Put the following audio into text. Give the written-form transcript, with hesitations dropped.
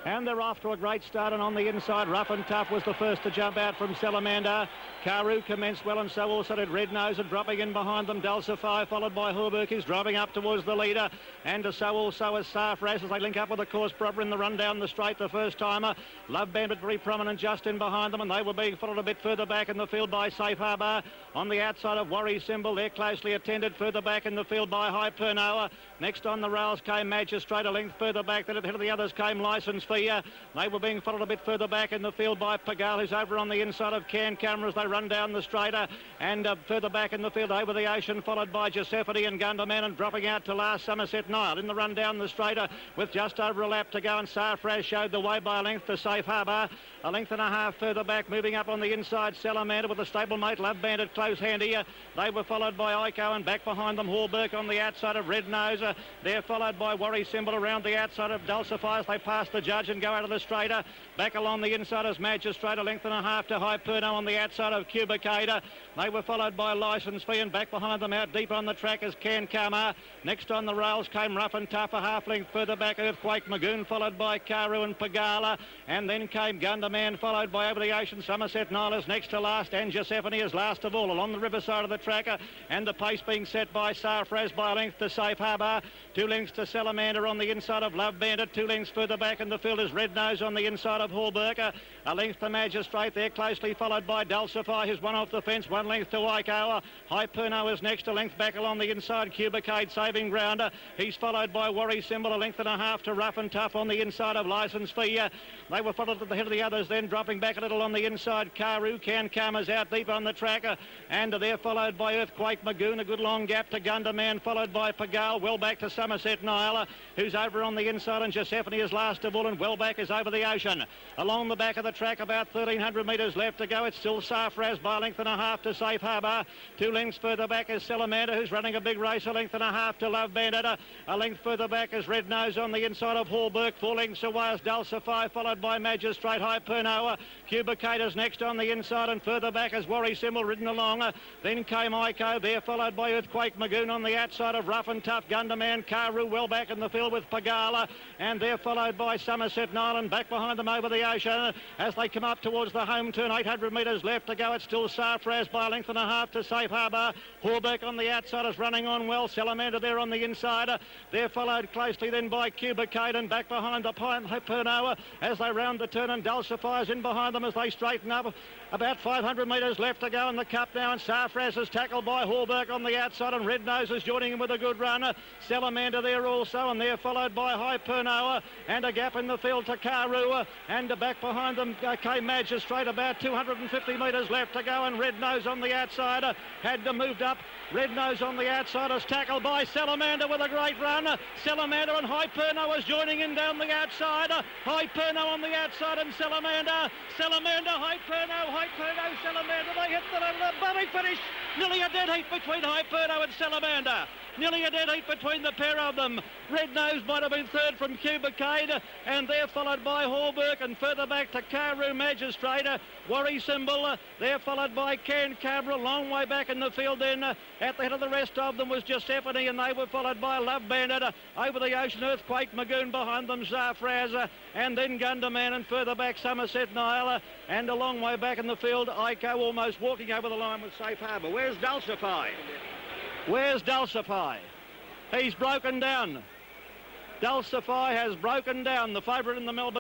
And they're off to a great start, and on the inside, Rough and Tough was the first to jump out from Salamander. Carew commenced well, and so also did Red Nose, and dropping in behind them, Dulcify, followed by Horberg, who's driving up towards the leader, and so also is Sarfraz as they link up with the course proper in the run down the straight, the first timer. Love Bandit very prominent just in behind them, and they were being followed a bit further back in the field by Safe Harbour. On the outside of Worry Symbol, they're closely attended further back in the field by Hypernoa. Next on the rails came Magistrate, a length further back. Then at the head of the others came License Fee. They were being followed a bit further back in the field by Pagal, who's over on the inside of Can Camera as they run down the straighter, and further back in the field over the ocean, followed by Giuseppe and Gunderman, and dropping out to last Somerset Nile in the run down the straighter with just over a lap to go, and Sarfraz showed the way by a length to Safe Harbour. A length and a half further back, moving up on the inside, Salamander with a stablemate Love Bandit close handy. They were followed by Ico, and back behind them Horberg on the outside of Red Nose. They're followed by Worry Symbol around the outside of Dulcify as they pass the judge and go out of the straighter. Back along the inside as Magistrate, a length and a half to Hyperno on the outside of Cubicator. They were followed by License Fee, and back behind them out deep on the track is Can Kama. Next on the rails came Rough and Tough, a half length further back Earthquake Magoon, followed by Carew and Pagala, and then came Gunderman, followed by Over the Ocean. Somerset Nile next to last, and Giuseppe is last of all along the riverside of the track, and the pace being set by Sarfraz by a length to Safe Harbour. 2 lengths to Salamander on the inside of Love Bandit. 2 lengths further back in the field is Red Nose on the inside of Horberg. A length to Magistrate, there closely followed by Dulcify, who's one off the fence. 1 length to Ico. Hyperno is next, a length back along the inside. Cubicade saving ground. He's followed by Worry Symbol, a length and a half to Rough and Tough on the inside of License Fee. They were followed at the head of the others, then dropping back a little on the inside. Carew, Can Kama's out deep on the track, and they're followed by Earthquake Magoon. A good long gap to Gunderman, followed by Pagal. Well back to Somerset Nile, who's over on the inside, and Giuseppe is last of all, and well back is Over the Ocean. Along the back of the track, about 1,300 metres left to go. It's still Sarfraz by a length and a half to Safe Harbour. 2 lengths further back is Salamander, who's running a big race. A length and a half to Love Bandit. A length further back is Red Nose on the inside of Horberg. 4 lengths away is Dulcify, followed by Magistrate. Hyperno. Cubicator's next on the inside, and further back is Worry Symbol ridden along. Then came Ico, there followed by Earthquake Magoon on the outside of Rough and Tough. Gunderman, Carew well back in the field with Pagala, and they're followed by Somerset Nile, and back behind them Over the Ocean as they come up towards the home turn. 800 metres left to go. It's still Sarfraz by a length and a half to Safe Harbour. Horberg on the outside is running on well. Salamander there on the inside. They're followed closely then by Cubicade, and back behind the Hyperno as they round the turn, and Dulcify's in behind them as they straighten up. About 500 metres left to go in the Cup now, and Sarfraz is tackled by Horberg on the outside, and Red Nose is joining him with a good run. Salamander there also, and they're followed by Hyperno, and a gap in the field to Carew, and back behind them came Magistrate. About 250 metres left to go, and Red Nose on the outside had to move up. Red Nose on the outside is tackled by Salamander with a great run. Salamander and Hyperno is joining in down the outside. Hyperno on the outside, and Salamander, Hyperno, Salamander. They hit the bummy finish. Nearly a dead heat between Hyperno and Salamander. Nearly a dead heat between the pair of them. Red Nose might have been third from Cubicade, and they're followed by Horberg, and further back to Carew, Magistrate, Worry Symbol. They're followed by Can Cabra, a long way back in the field. Then at the head of the rest of them was Giuseppe, and they were followed by Love Bandit. Over the Ocean, Earthquake Magoon behind them, Sarfraz, and then Gunderman, and further back Somerset Nile, and a long way back in the field, Ico almost walking over the line with Safe Harbour. Where's Dulcify? Where's Dulcify? He's broken down. Dulcify has broken down, the favourite in the Melbourne